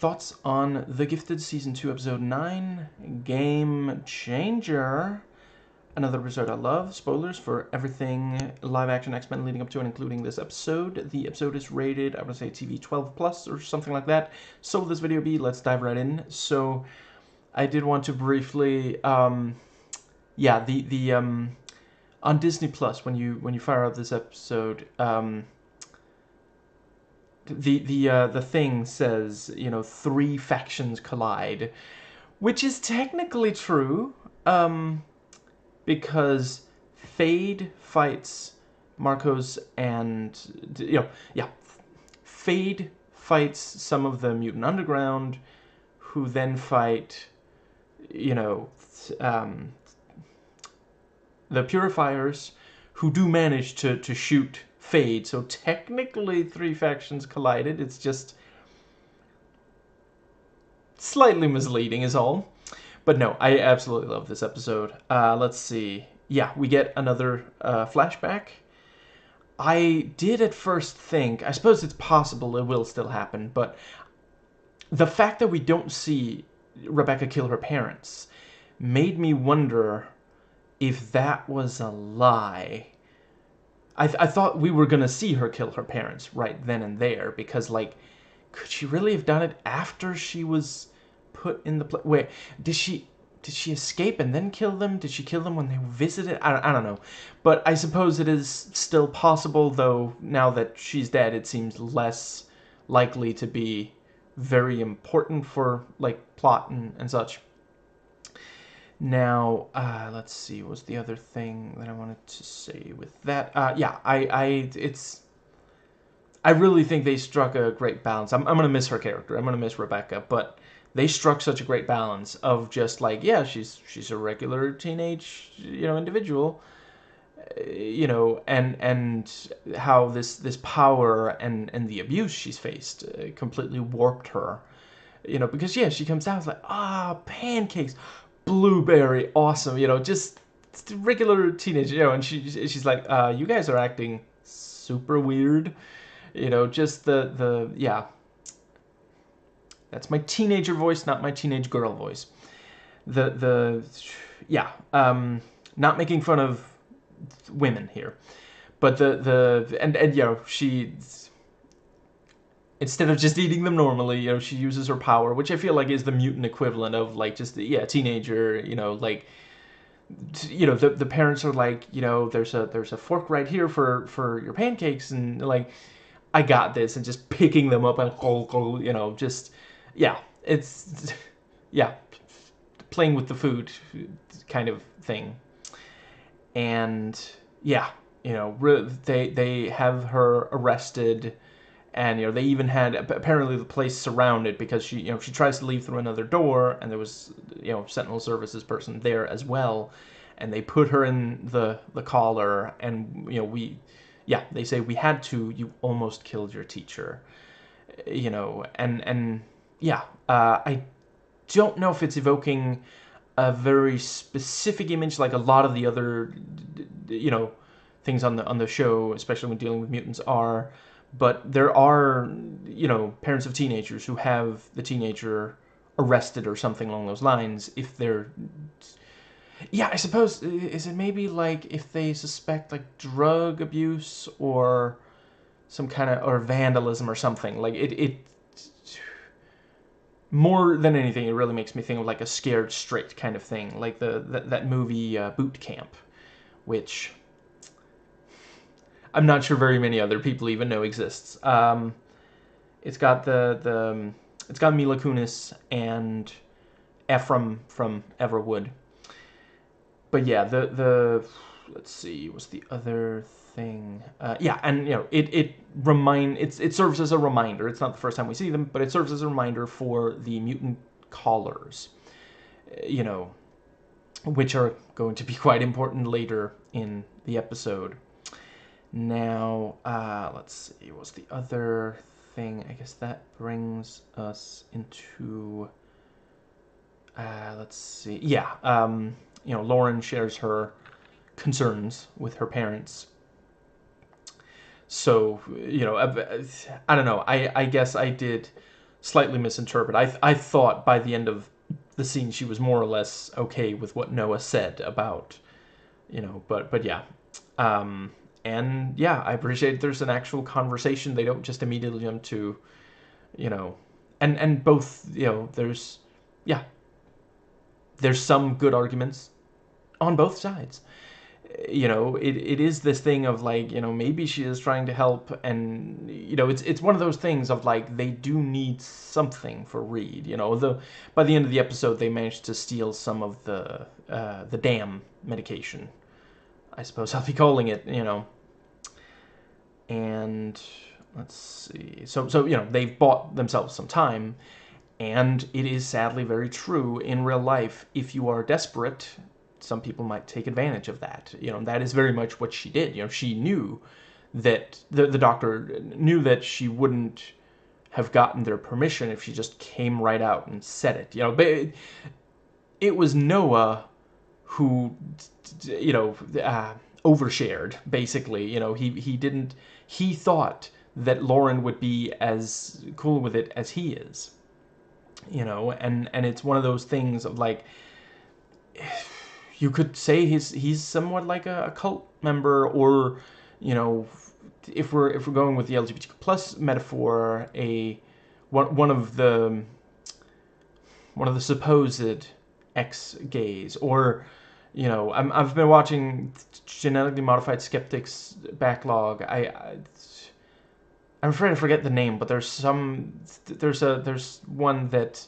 Thoughts on The Gifted Season 2, Episode 9, Game Changer. Another episode I love. Spoilers for everything live-action X-Men leading up to and including this episode. The episode is rated, I would say, TV 12+ or something like that. So will this video be? Let's dive right in. So, I did want to briefly, on Disney Plus, when you fire up this episode, the thing says, 3 factions collide, which is technically true, because Fade fights Marcos and, Fade fights some of the Mutant Underground, who then fight, the Purifiers, who do manage to shoot Fade. So technically 3 factions collided. It's just slightly misleading is all. But no, I absolutely love this episode. Let's see. Yeah, we get another flashback. I did at first think, I suppose it's possible it will still happen, but the fact that we don't see Rebecca kill her parents made me wonder if that was a lie. I thought we were going to see her kill her parents right then and there, because, like, could she really have done it after she was put in the place? Wait, did she escape and then kill them? Did she kill them when they visited? I don't know. But I suppose it is still possible, though now that she's dead, it seems less likely to be very important for, like, plot and such. Now, let's see, what's the other thing that I wanted to say with that? I really think they struck a great balance. I'm going to miss her character. I'm going to miss Rebecca, but they struck such a great balance of just like, yeah, she's a regular teenage, individual, and how this power and the abuse she's faced completely warped her, because, yeah, she comes down, it's like, pancakes, blueberry, awesome, just regular teenage, and she's like, you guys are acting super weird, just yeah. That's my teenager voice, not my teenage girl voice. Not making fun of women here, but she, instead of just eating them normally, she uses her power, which I feel like is the mutant equivalent of, like, just, teenager, like, the parents are like, there's a fork right here for your pancakes, and, like, I got this, and just picking them up and, just, yeah, it's, yeah, playing with the food kind of thing. And, yeah, they have her arrested, and, they even had, apparently, the place surrounded, because she tries to leave through another door, and there was, Sentinel Services person there as well, and they put her in the collar, and, they say, we had to, you almost killed your teacher, and yeah, I don't know if it's evoking a very specific image like a lot of the other, things on the show, especially when dealing with mutants, are. But there are, parents of teenagers who have the teenager arrested or something along those lines if they're... Yeah, I suppose, is it maybe like if they suspect, like, drug abuse or some kind of, or vandalism or something. Like, it more than anything, it really makes me think of, like, a Scared Straight kind of thing. Like that movie, Boot Camp, which I'm not sure very many other people even know exists. It's got it's got Mila Kunis and Ephraim from Everwood. But yeah, let's see, what's the other thing? Yeah, and it serves as a reminder. It's not the first time we see them, but it serves as a reminder for the mutant collars, which are going to be quite important later in the episode. Now, let's see, what's the other thing? I guess that brings us into, let's see, yeah, Lauren shares her concerns with her parents. So, I don't know, I guess I did slightly misinterpret. I thought by the end of the scene she was more or less okay with what Noah said about, but yeah. And yeah, I appreciate there's an actual conversation. They don't just immediately jump to, and both, yeah, there's some good arguments on both sides. It is this thing of like, maybe she is trying to help, and it's one of those things of like they do need something for Reed. By the end of the episode they managed to steal some of the damn medication, I suppose I'll be calling it. And let's see, so they've bought themselves some time, and it is sadly very true in real life. If you are desperate, some people might take advantage of that. That is very much what she did. She knew that the doctor knew that she wouldn't have gotten their permission if she just came right out and said it. But it was Noah who, overshared, basically. He thought that Lauren would be as cool with it as he is. And it's one of those things of like, you could say he's somewhat like a cult member, or if we're going with the LGBTQ plus metaphor, one of the supposed ex-gays, or I've been watching Genetically Modified Skeptics backlog. I'm afraid I forget the name, but there's one that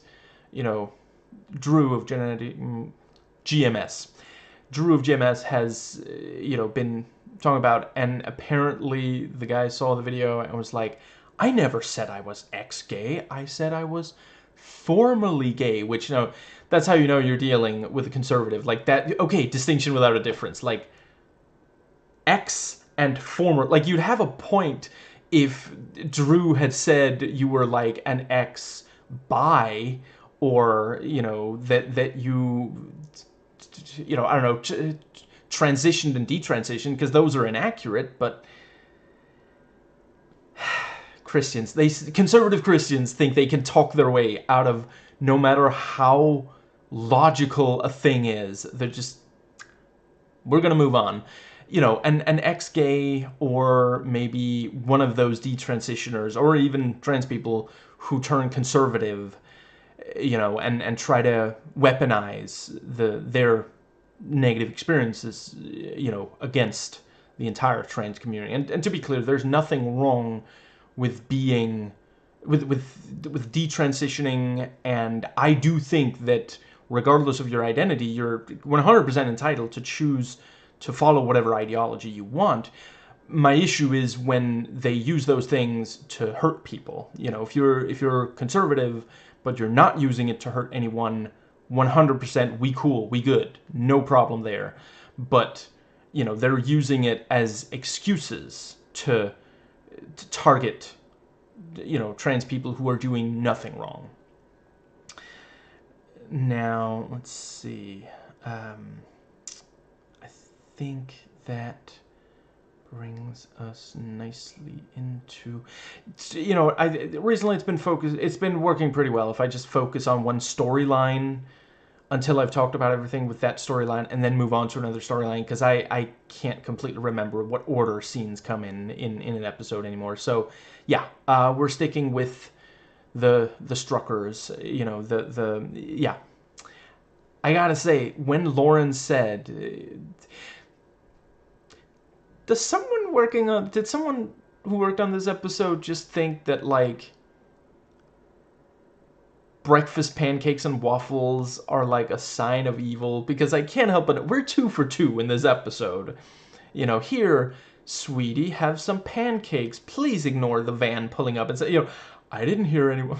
Drew of GMS. Drew of GMS has been talking about, and apparently the guy saw the video and was like, I never said I was ex-gay. I said I was formerly gay, which that's how you're dealing with a conservative. Like that, okay, distinction without a difference. Like ex and former, like you'd have a point if Drew had said you were like an ex-bi, or that you I don't know, transitioned and detransitioned, because those are inaccurate. But conservative Christians think they can talk their way out of no matter how logical a thing is. They're just, we're gonna move on. An ex-gay, or maybe one of those detransitioners, or even trans people who turn conservative, and try to weaponize their negative experiences, against the entire trans community. And to be clear, there's nothing wrong with being with detransitioning, and I do think that regardless of your identity, you're 100% entitled to choose to follow whatever ideology you want. My issue is when they use those things to hurt people. If you're conservative but you're not using it to hurt anyone, 100% we cool, we good, no problem there. But they're using it as excuses to target trans people who are doing nothing wrong. Now, let's see. I think that brings us nicely into, recently it's been working pretty well if I just focus on one storyline until I've talked about everything with that storyline, and then move on to another storyline, because I can't completely remember what order scenes come in an episode anymore. So yeah, we're sticking with the Struckers, yeah. I gotta say, when Lauren said, did someone who worked on this episode just think that, like, breakfast pancakes and waffles are like a sign of evil? Because I can't help but, we're 2 for 2 in this episode. Here, sweetie, have some pancakes. Please ignore the van pulling up and say, I didn't hear anyone.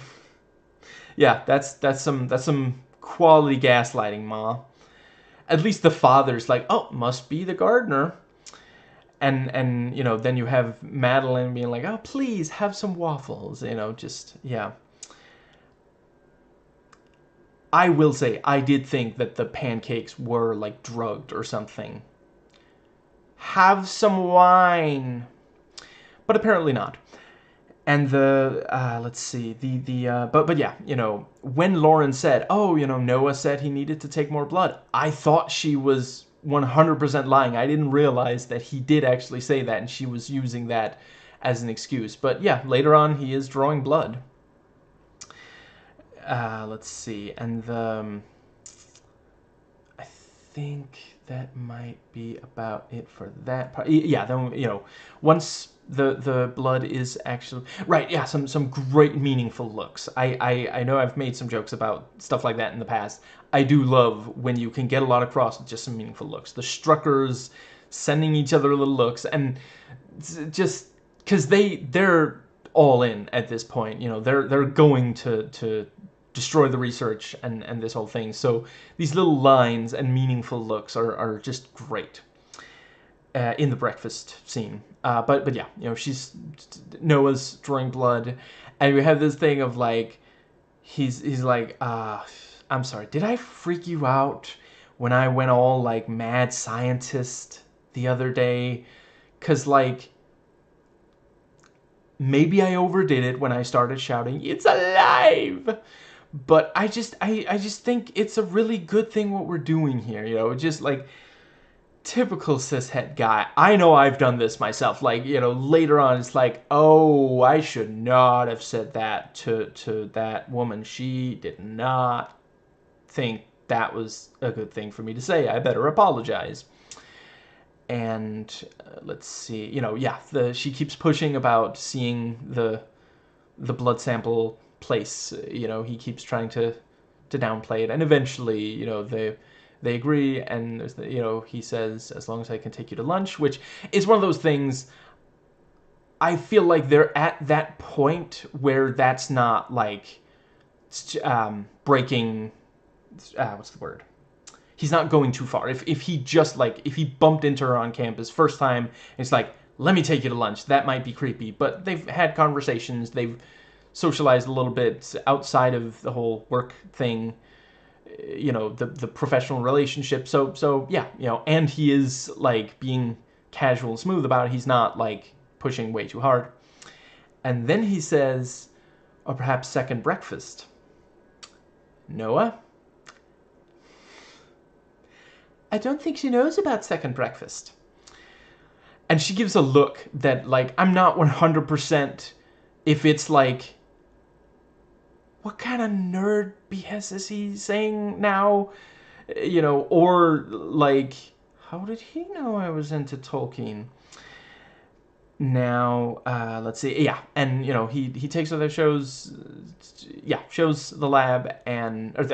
Yeah, that's some quality gaslighting, Ma. At least the father's like, oh, must be the gardener. And then you have Madeline being like, oh, please have some waffles. Yeah. I will say, I did think that the pancakes were, like, drugged or something. Have some wine. But apparently not. And the let's see, but yeah, you know, when Lauren said, oh, you know, Noah said he needed to take more blood, I thought she was 100% lying. I didn't realize that he did actually say that, and she was using that as an excuse. But yeah, later on he is drawing blood. Let's see, and I think that might be about it for that part. Yeah, then, you know, once the blood is actually right, yeah, some great meaningful looks. I know I've made some jokes about stuff like that in the past. I do love when you can get a lot across with just some meaningful looks. The Struckers sending each other little looks, and just because they're all in at this point. You know, they're going to destroy the research and this whole thing. So these little lines and meaningful looks are just great in the breakfast scene. But yeah, you know, Noah's drawing blood, and we have this thing of like he's like, I'm sorry, did I freak you out when I went all like mad scientist the other day? 'Cause like maybe I overdid it when I started shouting, "It's alive!" But I just think it's a really good thing what we're doing here, you know, just like typical cishet guy. I know I've done this myself. Like, you know, later on it's like, oh, I should not have said that to that woman. She did not think that was a good thing for me to say. I better apologize. And let's see, you know, yeah, she keeps pushing about seeing the blood sample place. You know, he keeps trying to downplay it, and eventually, you know, they agree, and you know, he says, as long as I can take you to lunch, which is one of those things. I feel like they're at that point where that's not like breaking. What's the word? He's not going too far. If he just like, if he bumped into her on campus first time, it's like, let me take you to lunch, that might be creepy. But they've had conversations, they've socialized a little bit outside of the whole work thing, you know, the professional relationship. So yeah, you know, and he is like being casual and smooth about it. He's not like pushing way too hard. And then he says, or perhaps second breakfast. Noah? I don't think she knows about second breakfast. And she gives a look that, like, I'm not 100% if it's like, what kind of nerd BS is he saying now? You know, or like, how did he know I was into Tolkien? Now, let's see. Yeah, and you know, he takes her there, shows the lab and or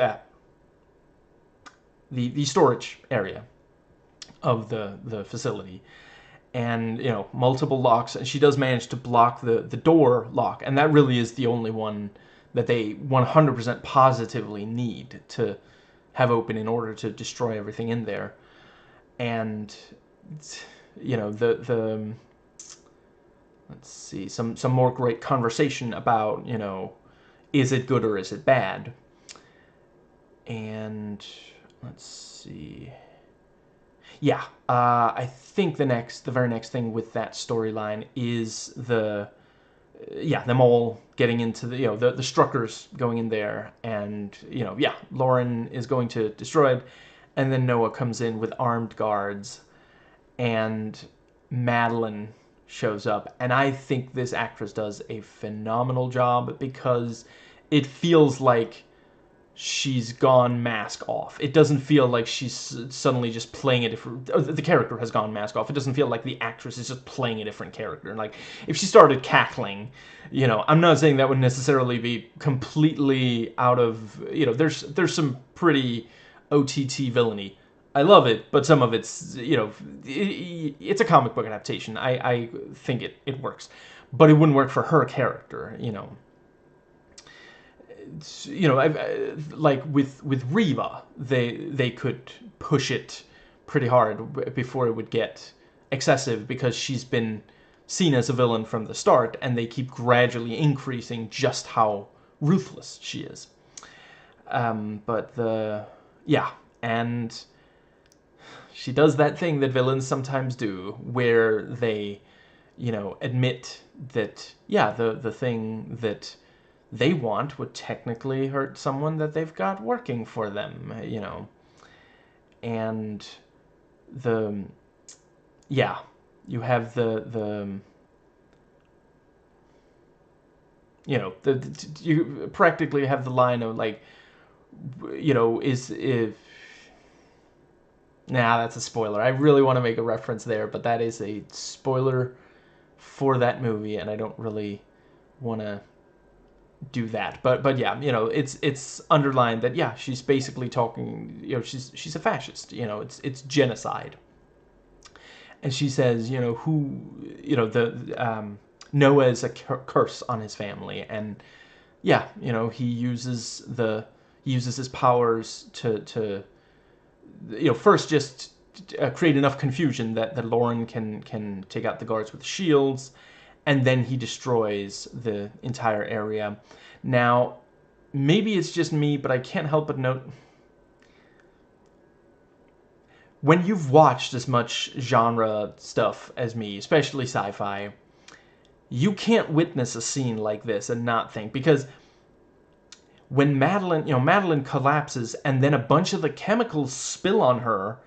the storage area of the facility, and you know, multiple locks, and she does manage to block the door lock, and that really is the only one that they 100% positively need to have open in order to destroy everything in there. And you know, the let's see, some more great conversation about, you know, is it good or is it bad? And let's see. Yeah, I think the very next thing with that storyline is them all getting into the, you know, the Struckers going in there, and you know, yeah, Lauren is going to destroy it, and then Noah comes in with armed guards, and Madeline shows up, and I think this actress does a phenomenal job because it feels like she's gone mask off. It doesn't feel like she's suddenly just playing a different... The character has gone mask off. It doesn't feel like the actress is just playing a different character. Like, if she started cackling, you know, I'm not saying that would necessarily be completely out of... You know, there's some pretty OTT villainy. I love it, but some of it's, you know, it's a comic book adaptation. I think it works. But it wouldn't work for her character, you know. You know, like with Reva, they could push it pretty hard before it would get excessive, because she's been seen as a villain from the start, and they keep gradually increasing just how ruthless she is. Yeah, and she does that thing that villains sometimes do, where they, you know, admit that yeah, the thing that they want would technically hurt someone that they've got working for them, and the yeah, you have the you practically have the line of like, is if nah, that's a spoiler. I really want to make a reference there, but that is a spoiler for that movie, and I don't really want to do that. But yeah, it's underlined that yeah, she's basically talking. She's a fascist. It's genocide, and she says, the Noah is a curse on his family, and yeah, he uses his powers to first just create enough confusion that Lauren can take out the guards with shields, and then he destroys the entire area. Now, maybe it's just me, but I can't help but note, when you've watched as much genre stuff as me, especially sci-fi, you can't witness a scene like this and not think, because when Madeline collapses and then a bunch of the chemicals spill on her,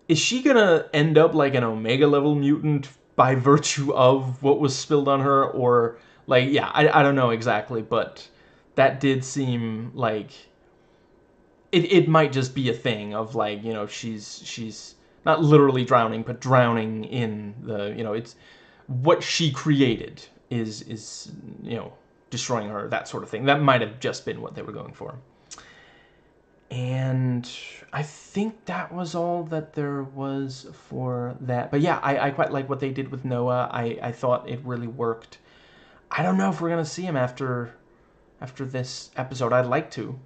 is she gonna end up like an Omega level mutant by virtue of what was spilled on her? Or like, yeah, I don't know exactly, but that did seem like it might just be a thing of like, she's not literally drowning, but drowning in it's what she created is destroying her, that sort of thing. That might have just been what they were going for. And I think that was all that there was for that. But yeah, I quite like what they did with Noah. I thought it really worked. I don't know if we're going to see him after this episode. I'd like to.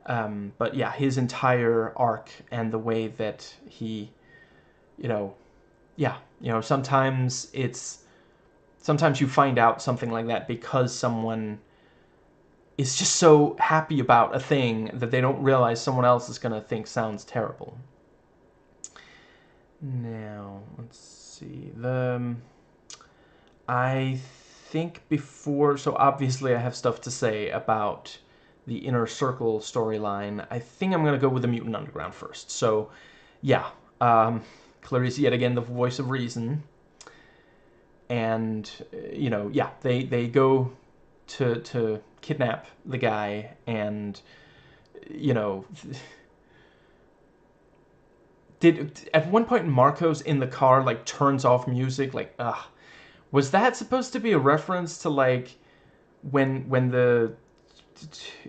But yeah, his entire arc and the way that he, sometimes you find out something like that because someone is just so happy about a thing that they don't realize someone else is going to think sounds terrible. Now, let's see. I think before, so obviously I have stuff to say about the Inner Circle storyline. I think I'm going to go with the Mutant Underground first. So, yeah, Clarice, yet again, the voice of reason. And, yeah, they go to kidnap the guy, and did at one point Marco's in the car like turns off music, like was that supposed to be a reference to like when the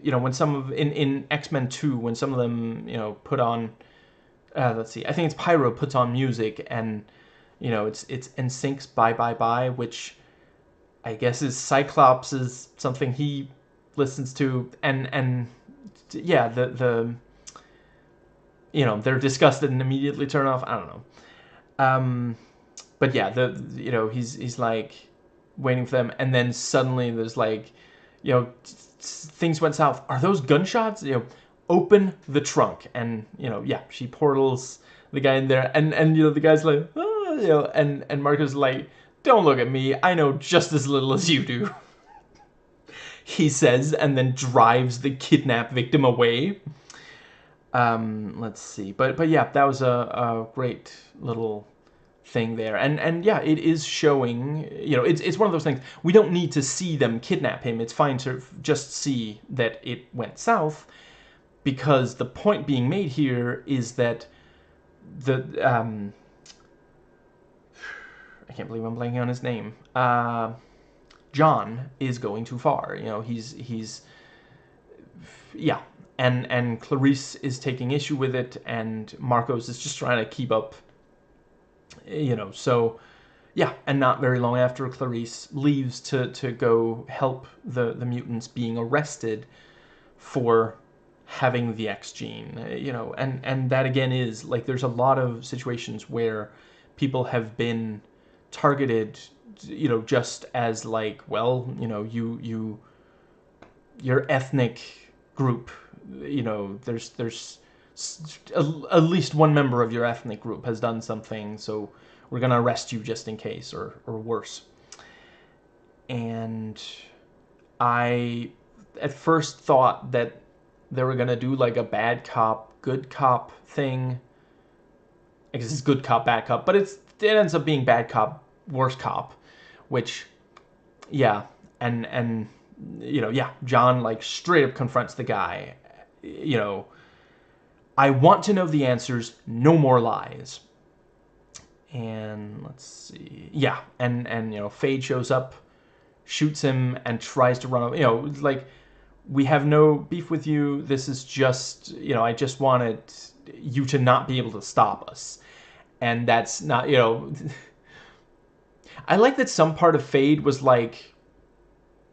when some of in X-Men 2 when some of them put on let's see, I think it's Pyro puts on music, and it's NSYNC's Bye Bye Bye, which I guess is Cyclops is something he listens to, and yeah, the they're disgusted and immediately turn off. I don't know. But yeah, he's like waiting for them, and then suddenly there's like, things went south. Are those gunshots? Open the trunk, and yeah, she portals the guy in there, and the guy's like, and Marco's like, don't look at me, I know just as little as you do. He says, and then drives the kidnapped victim away. Let's see, but yeah, that was a great little thing there, and yeah, it is showing, it's one of those things, we don't need to see them kidnap him, it's fine to just see that it went south, because the point being made here is that the I can't believe I'm blanking on his name, John is going too far. He's yeah, and Clarice is taking issue with it, and Marcos is just trying to keep up. So yeah, and not very long after, Clarice leaves to go help the mutants being arrested for having the X gene. And that again is like, there's a lot of situations where people have been targeted, just as like, well, your ethnic group, there's at least one member of your ethnic group has done something, so we're gonna arrest you just in case, or worse. and I at first thought that they were gonna do like a bad cop, good cop thing. I guess it's good cop, bad cop, but it ends up being bad cop, worse cop, which, yeah, and yeah, John like straight up confronts the guy. I want to know the answers, no more lies. And let's see, yeah, and Fade shows up, shoots him, and tries to run away. Like, we have no beef with you. This is just, I just wanted you to not be able to stop us. And that's not, I like that some part of Fade was like,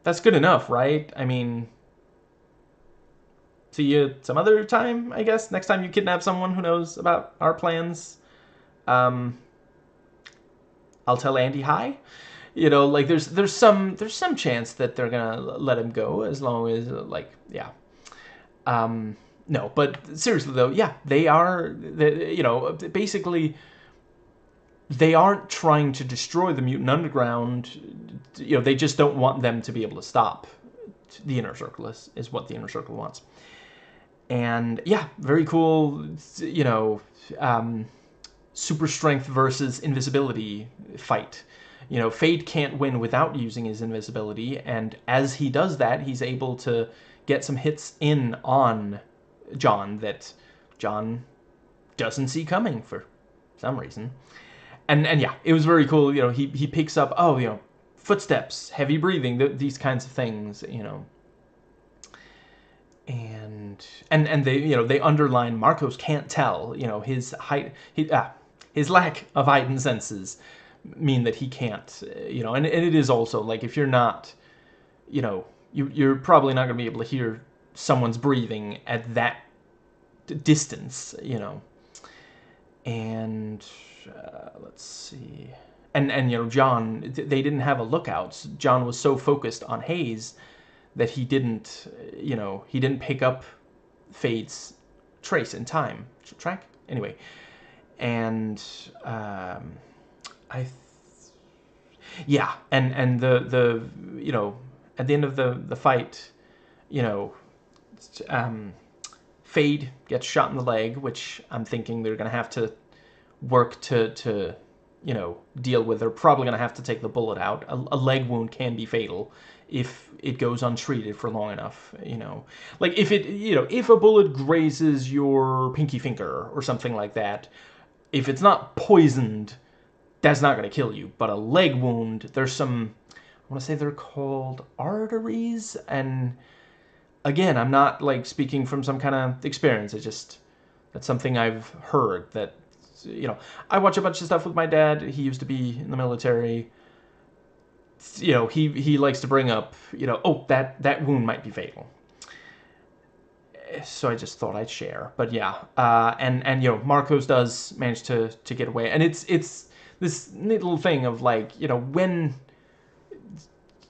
that's good enough, right? I mean, see you some other time, I guess. Next time you kidnap someone who knows about our plans. I'll tell Andy hi. Like there's some chance that they're gonna let him go, as long as like, yeah. No, but seriously though, yeah, they are, basically they aren't trying to destroy the Mutant Underground. They just don't want them to be able to stop the Inner Circle, is what the Inner Circle wants. And yeah, very cool, super strength versus invisibility fight. Fade can't win without using his invisibility, and as he does that, he's able to get some hits in on John that John doesn't see coming for some reason. And yeah, it was very cool. He picks up, footsteps, heavy breathing, these kinds of things. And they underline Marcos can't tell. His his lack of heightened senses mean that he can't. And it is also like, if you're not, you're probably not going to be able to hear someone's breathing at that distance. And let's see. And John, they didn't have a lookout. John was so focused on Hayes that he didn't pick up Fade's trace in time. Track? Anyway. And yeah, and the at the end of the fight, Fade gets shot in the leg, which I'm thinking they're gonna have to work to deal with. They're probably gonna have to take the bullet out. A leg wound can be fatal if it goes untreated for long enough. Like if if a bullet grazes your pinky finger or something like that, if it's not poisoned, that's not going to kill you. But a leg wound, there's some, I want to say they're called arteries. And again, I'm not like speaking from some kind of experience. That's something I've heard that, I watch a bunch of stuff with my dad. He used to be in the military. He likes to bring up, oh, that wound might be fatal. So I just thought I'd share. But yeah, and Marcos does manage to get away, and it's this neat little thing of like, when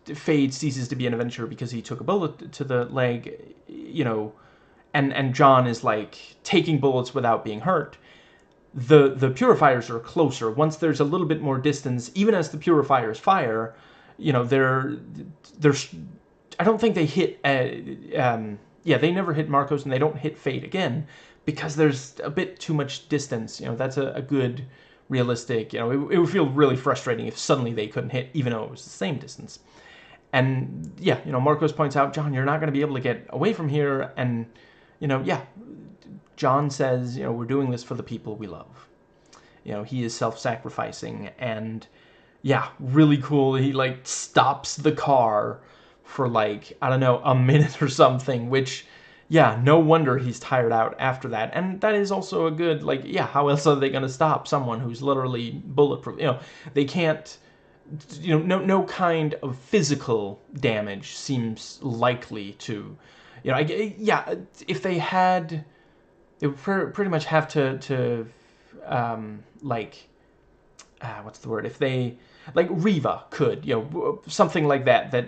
Fade ceases to be an adventurer because he took a bullet to the leg, and John is like taking bullets without being hurt. The purifiers are closer. Once there's a little bit more distance, even as the purifiers fire, they're I don't think they hit. Yeah, they never hit Marcos, and they don't hit Fade again because there's a bit too much distance. That's a good, realistic. It would feel really frustrating if suddenly they couldn't hit, even though it was the same distance. And yeah, Marcos points out, John, you're not going to be able to get away from here. And yeah, John says, we're doing this for the people we love. He is self-sacrificing, and yeah, really cool. He like stops the car for like, I don't know, a minute or something, which, yeah, no wonder he's tired out after that. And that is also a good, like, yeah, how else are they going to stop someone who's literally bulletproof? They can't, no kind of physical damage seems likely to, yeah, if they had, they would pretty much have to like, what's the word? If they, like Riva could, something like that,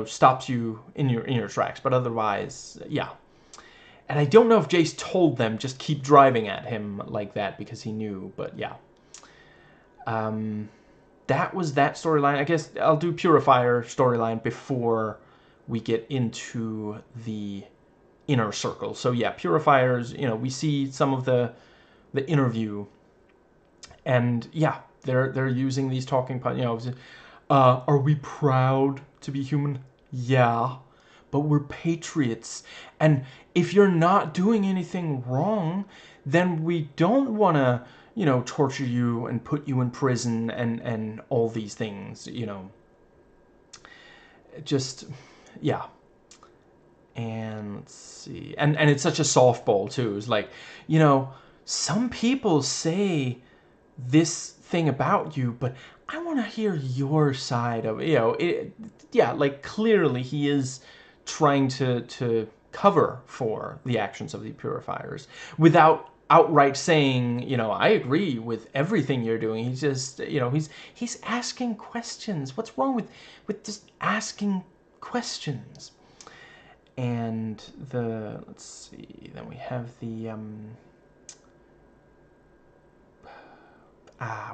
stops you in your tracks. But otherwise, yeah. And I don't know if Jace told them just keep driving at him like that because he knew. But yeah. Then that was that storyline. I guess I'll do Purifier storyline before we get into the inner circle. So yeah, Purifiers, we see some of the interview, and yeah, they're using these talking points. Are we proud to be human? Yeah, but we're patriots, and if you're not doing anything wrong, then we don't want to, torture you and put you in prison and all these things, Just, yeah. And let's see. And it's such a softball too. It's like, some people say this thing about you, but I want to hear your side of it. Yeah, like clearly he is trying to cover for the actions of the purifiers without outright saying, I agree with everything you're doing. He's just, he's asking questions. What's wrong with just asking questions? And let's see, then we have the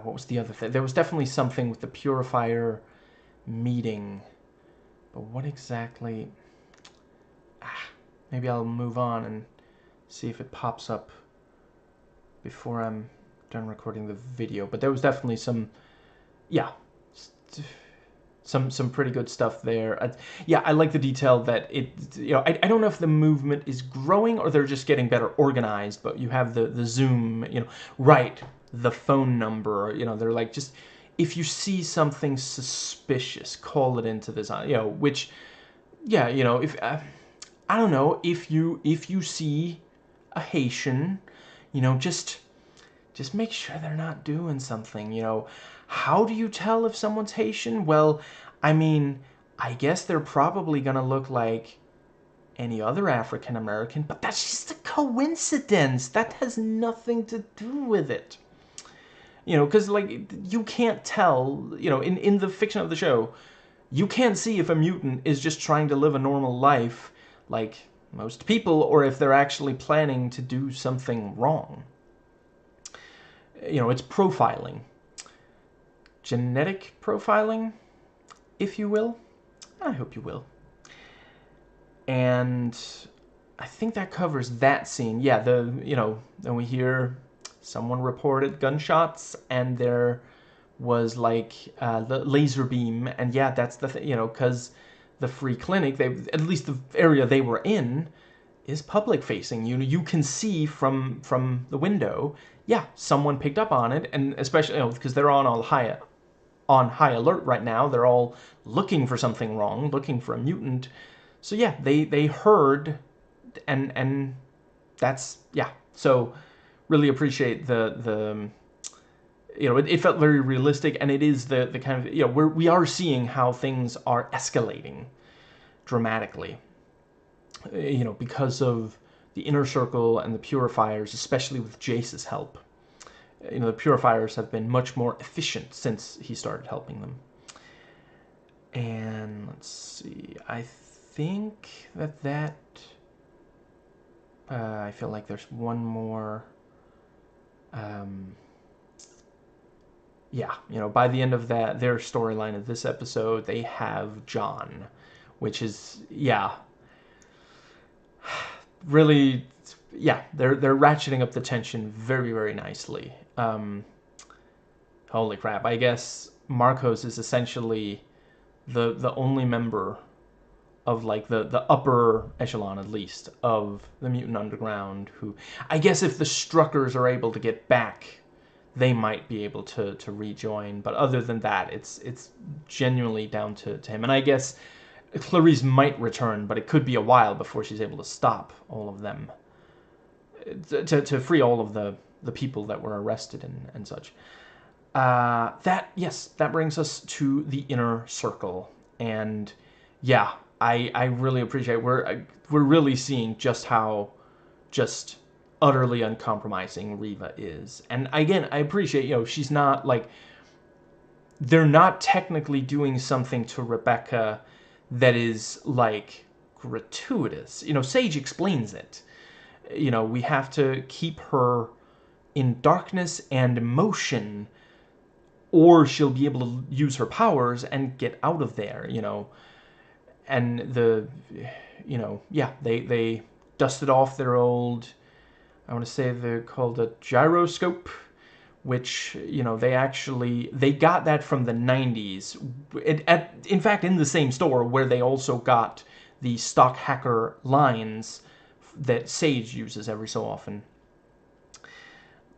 what was the other thing? There was definitely something with the purifier meeting, but what exactly? Maybe I'll move on and see if it pops up before I'm done recording the video. But there was definitely some, yeah, some pretty good stuff there. Yeah, I like the detail that it, I don't know if the movement is growing or they're just getting better organized, but you have the Zoom, right, the phone number, they're like, just, if you see something suspicious, call it into this, which, yeah, if, I don't know, if you see a Haitian, just make sure they're not doing something, How do you tell if someone's Haitian? Well, I mean, I guess they're probably gonna look like any other African American, but that's just a coincidence. That has nothing to do with it. Because, like, you can't tell, in the fiction of the show, you can't see if a mutant is just trying to live a normal life like most people, or if they're actually planning to do something wrong. It's profiling. Genetic profiling, if you will. I hope you will. And I think that covers that scene. Yeah, then we hear someone reported gunshots, and there was like the laser beam, and yeah, that's the thing, because the free clinic, at least the area they were in, is public facing. You can see from the window. Yeah, someone picked up on it, and especially because they're on high alert right now. They're all looking for something wrong, looking for a mutant. So yeah, they heard, and that's, yeah. So really appreciate the it felt very realistic, and it is the kind of, we are seeing how things are escalating dramatically. Because of the inner circle and the purifiers, especially with Jace's help. The purifiers have been much more efficient since he started helping them. And let's see, I think that I feel like there's one more. Yeah, by the end of their storyline of this episode, they have John, which is, yeah, really, yeah, they're ratcheting up the tension very, very nicely. Holy crap! I guess Marcos is essentially the only member of, like, the upper echelon, at least, of the Mutant Underground, who, I guess if the Struckers are able to get back, they might be able to rejoin. But other than that, it's genuinely down to him. And I guess Clarice might return, but it could be a while before she's able to stop all of them, to free all of the people that were arrested and such. That brings us to the inner circle. And yeah, I really appreciate, we're really seeing just how utterly uncompromising Riva is. And again, I appreciate, she's not like, they're not technically doing something to Rebecca that is, like, gratuitous. Sage explains it. We have to keep her in darkness and emotion or she'll be able to use her powers and get out of there, you know. And yeah, they dusted off their old, I want to say they're called a gyroscope, which, you know, they got that from the 90s. In fact, in the same store where they also got the stock hacker lines that Sage uses every so often.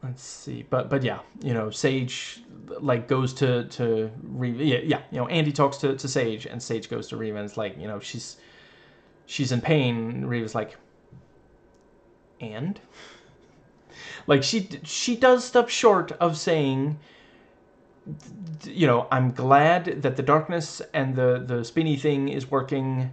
Let's see, but yeah, you know, Sage like goes to Reva. Yeah, you know, Andy talks to Sage, and Sage goes to Reva, and it's like, you know, she's in pain. Reva's like, and like she does stop short of saying, you know, I'm glad that the darkness and the spinny thing is working.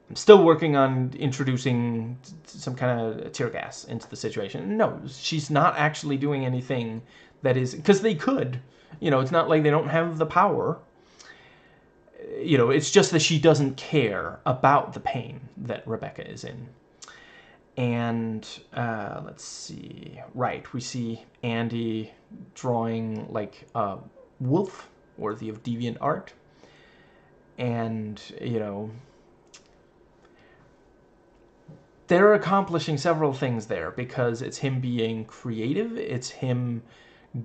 I'm still working on introducing some kind of tear gas into the situation. No, she's not actually doing anything that is, because they could. You know, it's not like they don't have the power. You know, it's just that she doesn't care about the pain that Rebecca is in. And let's see. Right, we see Andy drawing like a wolf worthy of deviant art. And, you know, they're accomplishing several things there because it's him being creative. It's him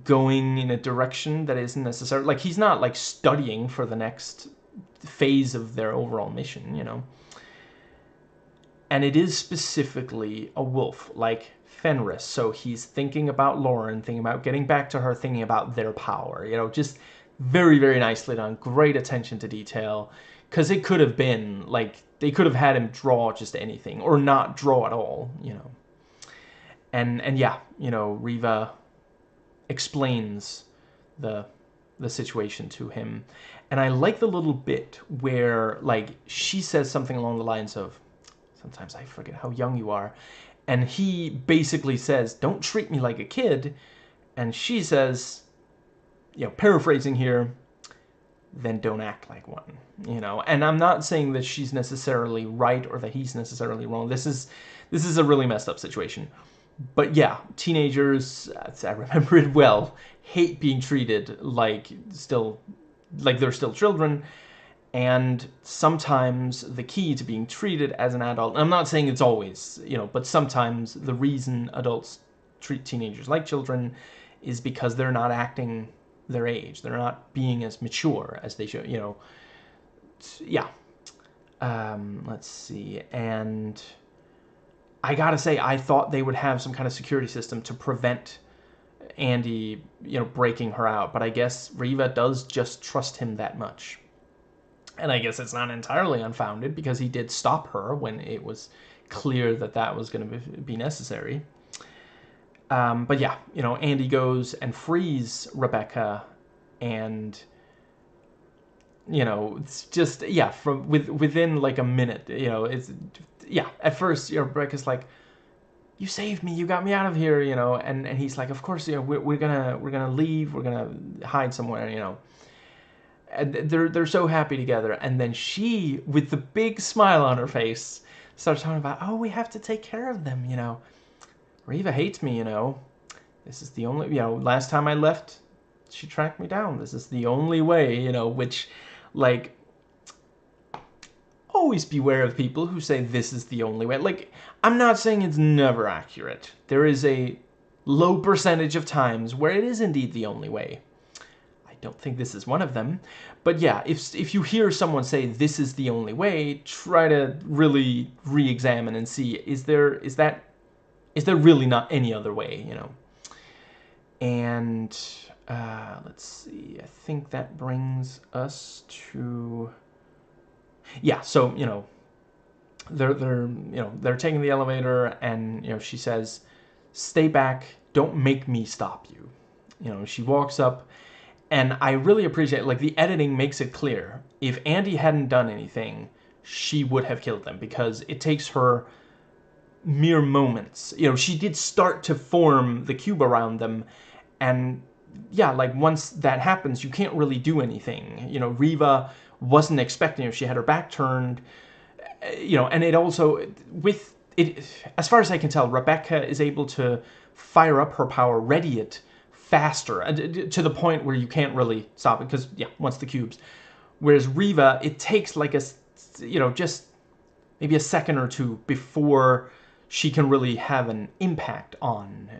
going in a direction that isn't necessary. Like, he's not like studying for the next phase of their overall mission, you know. And it is specifically a wolf, like Fenris. So he's thinking about Lauren, thinking about getting back to her, thinking about their power, you know, just very, very nicely done. Great attention to detail. Because it could have been, like, they could have had him draw just anything, or not draw at all, you know. And yeah, you know, Reva explains the situation to him. And I like the little bit where, like, she says something along the lines of, sometimes I forget how young you are. And he basically says, don't treat me like a kid. And she says, you know, paraphrasing here, then don't act like one, you know. And I'm not saying that she's necessarily right or that he's necessarily wrong. This is a really messed up situation. But yeah, teenagers, I remember it well, hate being treated like they're still children. And sometimes the key to being treated as an adult, and I'm not saying it's always, you know, but sometimes the reason adults treat teenagers like children is because they're not acting their age. They're not being as mature as they should, you know. Yeah. Let's see. And I gotta say, I thought they would have some kind of security system to prevent Andy, you know, breaking her out. But I guess Reva does just trust him that much. And I guess it's not entirely unfounded because he did stop her when it was clear that that was going to be necessary. But yeah, you know, Andy goes and frees Rebecca, and, you know, it's just, yeah, from within like a minute, you know, it's, yeah, at first, you know, Rebecca's like, you saved me, you got me out of here, you know, and he's like, of course, you know, we're gonna leave, we're gonna hide somewhere, you know. And they're so happy together, and then she, with the big smile on her face, starts talking about, oh, we have to take care of them, you know. Reva hates me, you know. This is the only, you know, last time I left, she tracked me down. This is the only way, you know, which, like, always beware of people who say this is the only way. Like, I'm not saying it's never accurate. There is a low percentage of times where it is indeed the only way. I don't think this is one of them. But yeah, if you hear someone say this is the only way, try to really re-examine and see, is there really not any other way, you know? And let's see, I think that brings us to, yeah, so, you know, they're taking the elevator, and, you know, she says, stay back, don't make me stop you. You know, she walks up, and I really appreciate, like, the editing makes it clear. If Andy hadn't done anything, she would have killed them, because it takes her mere moments. You know, she did start to form the cube around them, and yeah, like, once that happens, you can't really do anything. You know, Reva wasn't expecting her. She had her back turned, you know, and it also, with it, as far as I can tell, Rebecca is able to fire up her power, ready it faster to the point where you can't really stop it because, yeah, once the cubes. Whereas Riva, it takes like just maybe a second or two before she can really have an impact on,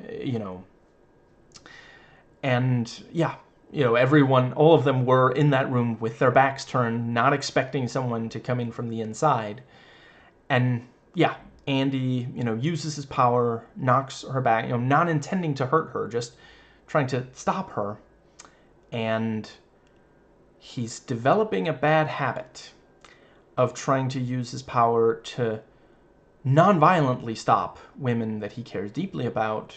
And yeah, everyone, all of them were in that room with their backs turned, not expecting someone to come in from the inside. And yeah, Andy, uses his power, knocks her back, not intending to hurt her, just trying to stop her. And he's developing a bad habit of trying to use his power to non-violently stop women that he cares deeply about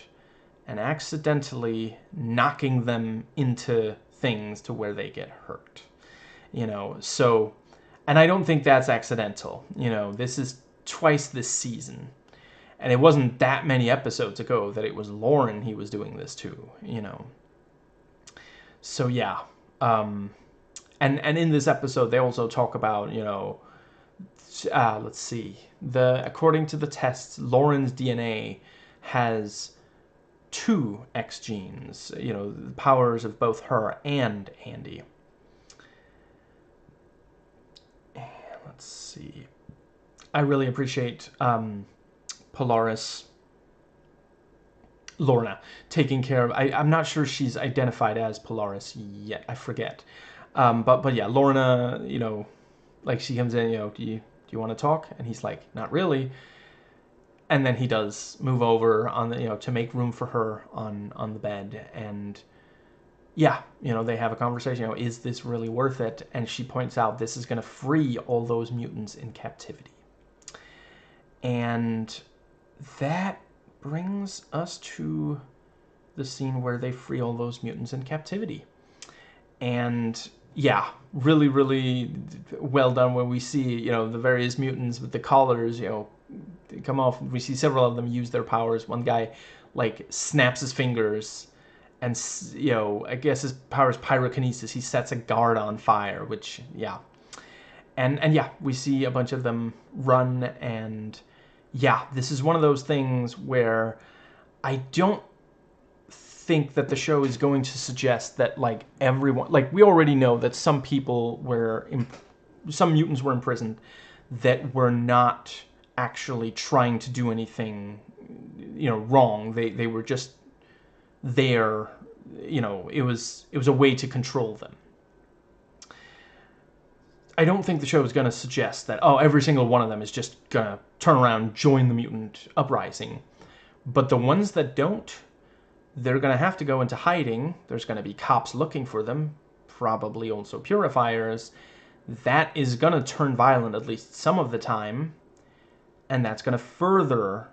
and accidentally knocking them into things to where they get hurt. So, and I don't think that's accidental. This is twice this season. And it wasn't that many episodes ago that it was Lauren he was doing this to, So yeah. And in this episode, they also talk about, let's see. According to the tests, Lauren's DNA has 2 X genes, the powers of both her and Andy. And let's see. I really appreciate Polaris, Lorna, taking care of... I'm not sure she's identified as Polaris yet. I forget. But yeah, Lorna, like she comes in, do you want to talk? And he's like, not really. And then he does move over on the, to make room for her on the bed. And yeah, they have a conversation. Is this really worth it? And she points out this is going to free all those mutants in captivity. And that brings us to the scene where they free all those mutants in captivity. And yeah, really, really well done where we see, the various mutants with the collars, they come off. We see several of them use their powers. One guy, like, snaps his fingers and, I guess his power is pyrokinesis. He sets a guard on fire, which, yeah. And yeah, we see a bunch of them run, and yeah, this is one of those things where I don't think that the show is going to suggest that, like, everyone... Like, we already know that some people were... Some mutants were imprisoned that were not actually trying to do anything, wrong. They were just there, it was a way to control them. I don't think the show is going to suggest that, every single one of them is just going to turn around, join the mutant uprising. But the ones that don't, they're going to have to go into hiding. There's going to be cops looking for them, probably also purifiers. That is going to turn violent at least some of the time. And that's going to further,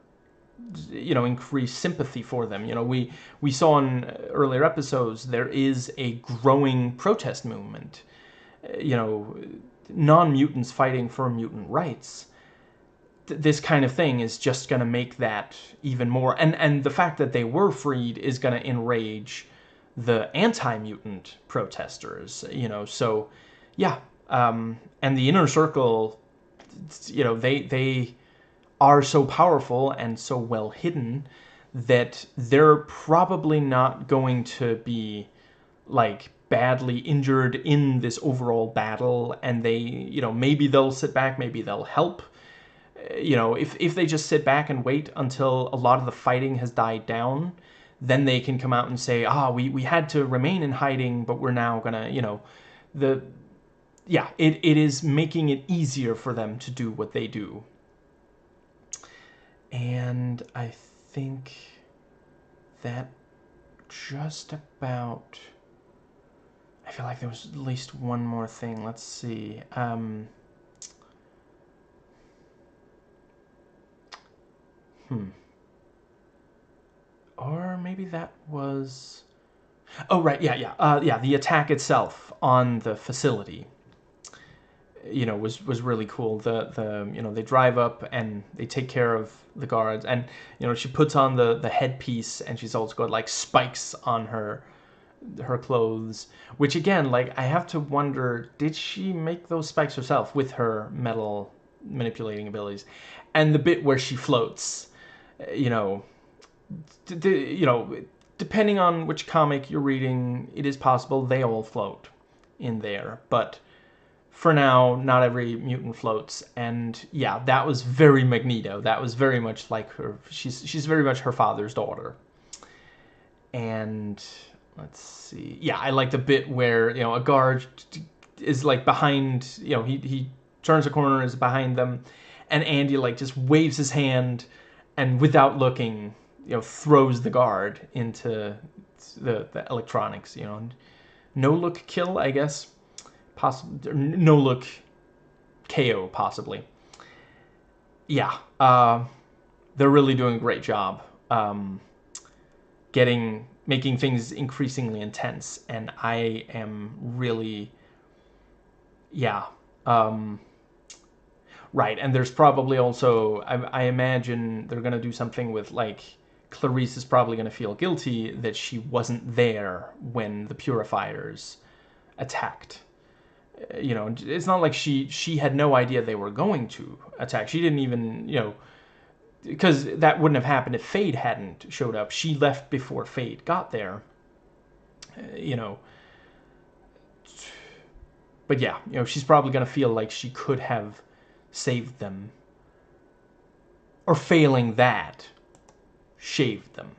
increase sympathy for them. We saw in earlier episodes, there is a growing protest movement. Non-mutants fighting for mutant rights. This kind of thing is just going to make that even more. And the fact that they were freed is going to enrage the anti-mutant protesters, So, yeah. And the Inner Circle, they are so powerful and so well hidden that they're probably not going to be, like, badly injured in this overall battle, and they, maybe they'll sit back, maybe they'll help. If they just sit back and wait until a lot of the fighting has died down, then they can come out and say, we had to remain in hiding, but we're now gonna, it is making it easier for them to do what they do. And I think that just about... I feel like there was at least one more thing. Let's see. Or maybe that was... Oh, right, yeah. The attack itself on the facility, was really cool. They drive up and they take care of the guards, and she puts on the headpiece, and she's also got, like, spikes on her clothes, which, again, like, I have to wonder, did she make those spikes herself with her metal manipulating abilities? And the bit where she floats, does depending on which comic you're reading, it is possible they all float in there. But for now, not every mutant floats. And yeah, that was very Magneto. That was very much like her. She's very much her father's daughter. And let's see. Yeah, I like the bit where, you know, a guard is like behind, you know, he turns a corner and is behind them, and Andy like just waves his hand and without looking, you know, throws the guard into the electronics, you know. No look kill, I guess. No look KO, possibly. Yeah, they're really doing a great job making things increasingly intense, and I am really, yeah, right. And there's probably also, I imagine they're gonna do something with, like, Clarice is probably gonna feel guilty that she wasn't there when the Purifiers attacked. You know, it's not like she had no idea they were going to attack. She didn't even, you know, because that wouldn't have happened if Fade hadn't showed up. She left before Fade got there. You know, but yeah, you know, she's probably gonna feel like she could have saved them, or failing that, shaved them.